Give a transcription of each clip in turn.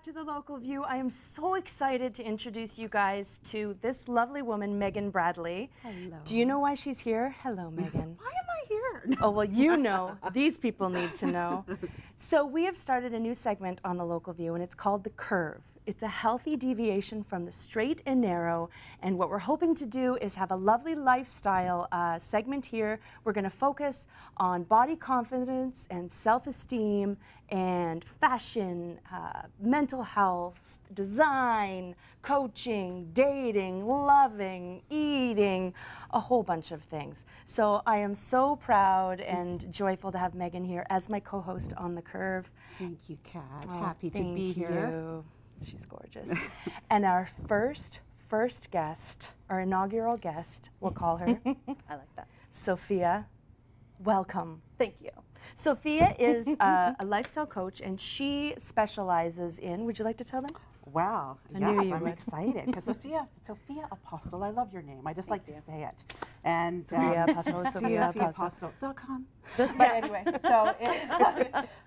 to the Local View. I am so excited to introduce you guys to this lovely woman, Meghan Bradley. Hello. Do you know why she's here? Hello, Meghan. Why am I here? Oh, well, you know. These people need to know. So we have started a new segment on the Local View, and it's called The Curve. It's a healthy deviation from the straight and narrow, and what we're hoping to do is have a lovely lifestyle segment here. We're going to focus on body confidence and self-esteem and fashion, mental health, design, coaching, dating, loving, eating, a whole bunch of things. So I am so proud and joyful to have Meghan here as my co-host on The Curve. Thank you, Kat. Oh, Happy to be here. You. She's gorgeous. And our first guest, our inaugural guest, we'll call her. I like that. Sophia, welcome. Thank you. Sophia is a lifestyle coach, and she specializes in, would you like to tell them? Wow. I knew Yes, you I'm would. excited because Sophia Apostol, I love your name. I just like to say it. And Sophia Apostol, Sophia Apostol. SophiaApostol.com. But anyway, so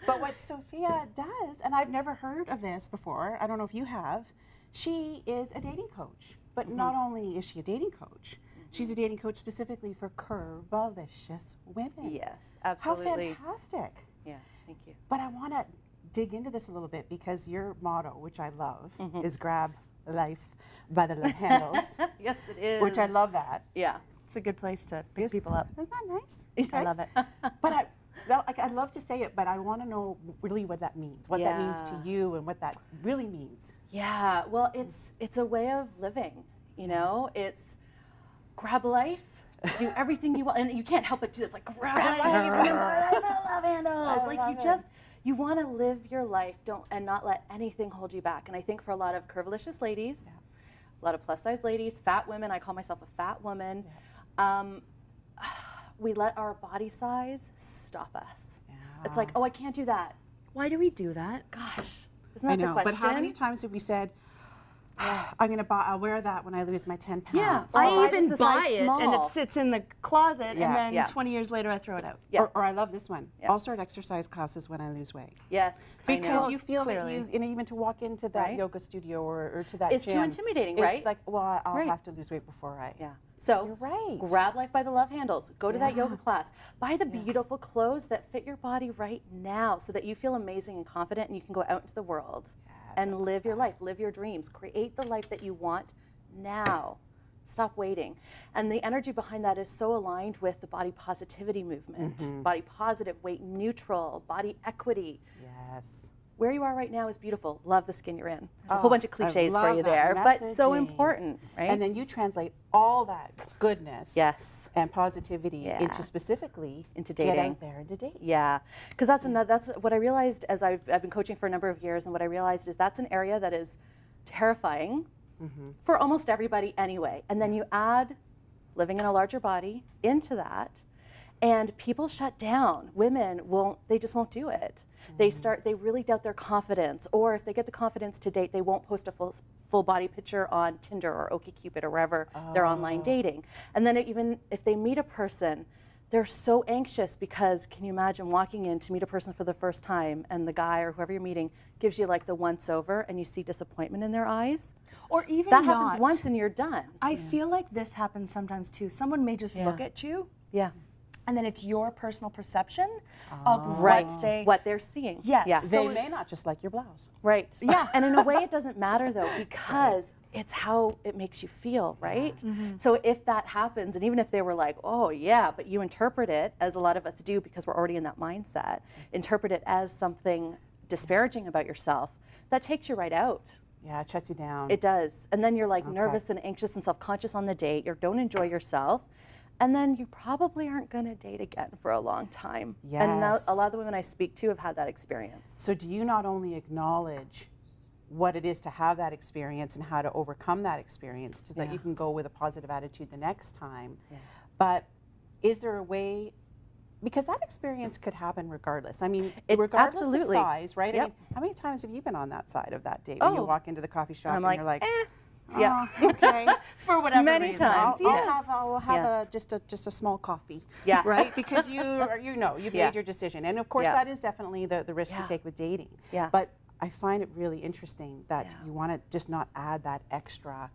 but what Sophia does, and I've never heard of this before, I don't know if you have, she is a dating coach. But not only is she a dating coach, she's a dating coach specifically for curvalicious women. Yes, absolutely. How fantastic. Yeah, thank you. But I want to dig into this a little bit because your motto, which I love, is grab life by the handles. Yes, it is. Which I love that. Yeah. It's a good place to pick people up. Isn't that nice? I love it. But I'd love to say it, but I want to know really what that means, what that means to you and what that really means. Yeah, well, it's a way of living, you know? It's grab life, do everything you want, and you can't help but do this, like grab life, love handles. Like you want to live your life, and not let anything hold you back. And I think for a lot of curvalicious ladies, a lot of plus size ladies, fat women, I call myself a fat woman, we let our body size stop us. Yeah. It's like, oh, I can't do that. Why do we do that? Gosh, isn't that the question? But how many times have we said, I'll wear that when I lose my 10 pounds. Yeah. I even buy it and it sits in the closet and then 20 years later I throw it out. Yeah. Or I love this one. I'll start exercise classes when I lose weight. Yes. Because you feel clearly. that even to walk into that yoga studio or to that it's gym. too intimidating, right? It's like, well, I'll have to lose weight before I. Yeah. So you're right. Grab life by the love handles. Go to that yoga class. Buy the beautiful clothes that fit your body right now so that you feel amazing and confident and you can go out into the world and live your life, live your dreams, create the life that you want now. Stop waiting. And the energy behind that is so aligned with the body positivity movement. Body positive, weight neutral, body equity. Yes. Where you are right now is beautiful. Love the skin you're in. There's a whole bunch of cliches for you there, but so important, right? And then you translate all that goodness and positivity into specifically into dating. Get out there and to date. Yeah, because that's what I realized as I've been coaching for a number of years, and what I realized is that's an area that is terrifying for almost everybody anyway. And then you add living in a larger body into that, and people shut down. Women they just won't do it. They really doubt their confidence, or if they get the confidence to date, they won't post a full body picture on Tinder or OkCupid or wherever they're online dating. And then even if they meet a person, they're so anxious because can you imagine walking in to meet a person for the first time and the guy or whoever you're meeting gives you like the once over and you see disappointment in their eyes? Or even that happens once and you're done. I feel like this happens sometimes too. Someone may just look at you. Yeah. And then it's your personal perception of what they're seeing. Yes. Yeah. They may not just like your blouse. Right. Yeah. And in a way it doesn't matter though because it's how it makes you feel, right? So if that happens, and even if they were like, oh yeah, but you interpret it, as a lot of us do because we're already in that mindset, interpret it as something disparaging about yourself, that takes you right out. Yeah, it shuts you down. It does. And then you're like nervous and anxious and self-conscious on the date, you don't enjoy yourself. And then you probably aren't going to date again for a long time. Yes. And now, a lot of the women I speak to have had that experience. So do you not only acknowledge what it is to have that experience and how to overcome that experience so that you can go with a positive attitude the next time, but is there a way, because that experience could happen regardless. I mean, regardless of size, right? I mean, how many times have you been on that side of that date when you walk into the coffee shop and you're like, yeah. Okay. For whatever Many reason. times. I'll have just a small coffee. Yeah. Right? Because you made your decision. And of course that is definitely the risk you take with dating. Yeah. But I find it really interesting that Yeah. you want to just not add that extra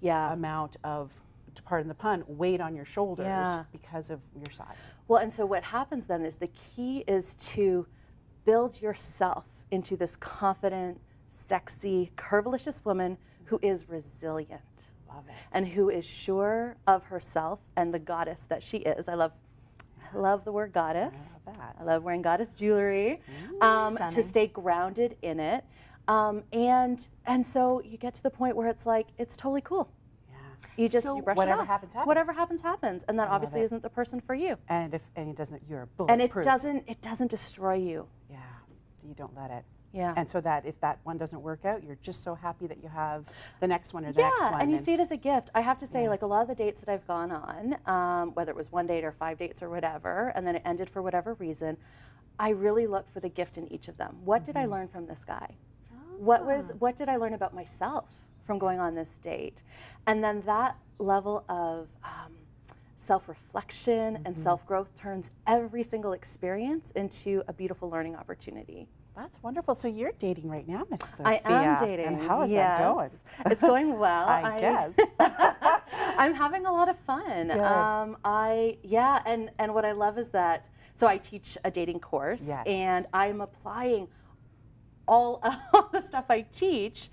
Yeah. amount of, to pardon the pun, weight on your shoulders Yeah. because of your size. Well, and so what happens then is the key is to build yourself into this confident, sexy, curvalicious woman who is resilient Love it. and who is sure of herself and the goddess that she is. I love the word goddess. I love that. I love wearing goddess jewelry to Stunning. stay grounded in it. And so you get to the point where it's like, it's totally cool. Yeah. You brush whatever it off. happens, happens. Whatever happens, happens. And that I love obviously it. isn't the person for you. And it doesn't, you're And it bulletproof. doesn't destroy you. Yeah. You don't let it. Yeah. And so that if that one doesn't work out, you're just so happy that you have the next one or the next one. Yeah, and you see it as a gift. I have to say, Yeah. like a lot of the dates that I've gone on, whether it was 1 date or 5 dates or whatever, and then it ended for whatever reason, I really look for the gift in each of them. What did I learn from this guy? What did I learn about myself from going on this date? And then that level of self-reflection and self-growth turns every single experience into a beautiful learning opportunity. That's wonderful. So you're dating right now, Miss Sophia. I am dating. And how is yes. that going? It's going well. I guess. I'm having a lot of fun. Good. And what I love is that, so I teach a dating course, Yes. and I'm applying all the stuff I teach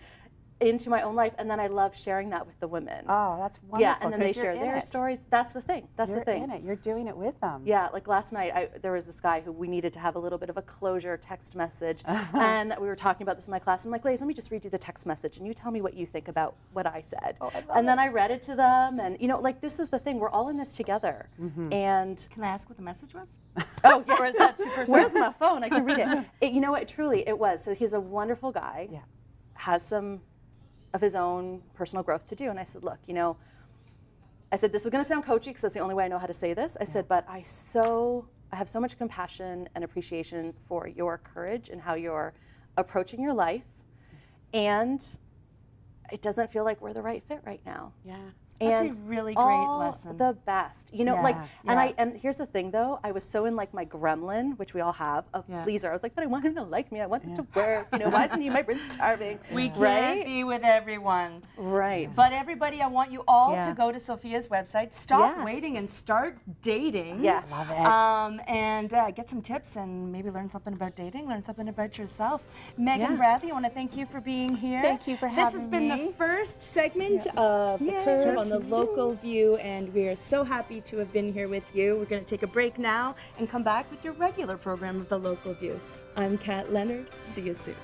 into my own life, and then I love sharing that with the women. Oh, that's wonderful. Yeah, and then they 'cause you're share in their it. stories. That's the thing. That's You're the thing. in it. You're doing it with them. Yeah, like last night, there was this guy who we needed to have a little bit of a closure text message, and we were talking about this in my class. I'm like, ladies, let me just read you the text message, and you tell me what you think about what I said. Oh, I love and then it. I read it to them, and like this is the thing. We're all in this together. And Can I ask what the message was? oh, yeah, where's that 2%? Where's my phone? I can read it. You know what? Truly, it was. So he's a wonderful guy. Yeah. Has some of his own personal growth to do. And I said, look, I said, this is going to sound coachy because that's the only way I know how to say this. I said, but I have so much compassion and appreciation for your courage and how you're approaching your life. And it doesn't feel like we're the right fit right now. Yeah. That's And a really great all lesson. the best. Yeah, And here's the thing though, I was so in like my gremlin, which we all have, of pleaser. I was like, but I want him to like me. I want this to work. Why isn't he my Prince Charming? We can't right? be with everyone. Right. But everybody, I want you all Yeah. to go to Sophia's website, stop Yeah. waiting and start dating. Yeah. Love it. And get some tips and maybe learn something about dating, learn something about yourself. Megan Yeah. Bradley, I want to thank you for being here. Thank you for This has having been me. the first segment of The Yay. Curve on the Local View, and we are so happy to have been here with you. We're going to take a break now and come back with your regular program of The Local View. I'm Kat Leonard. See you soon.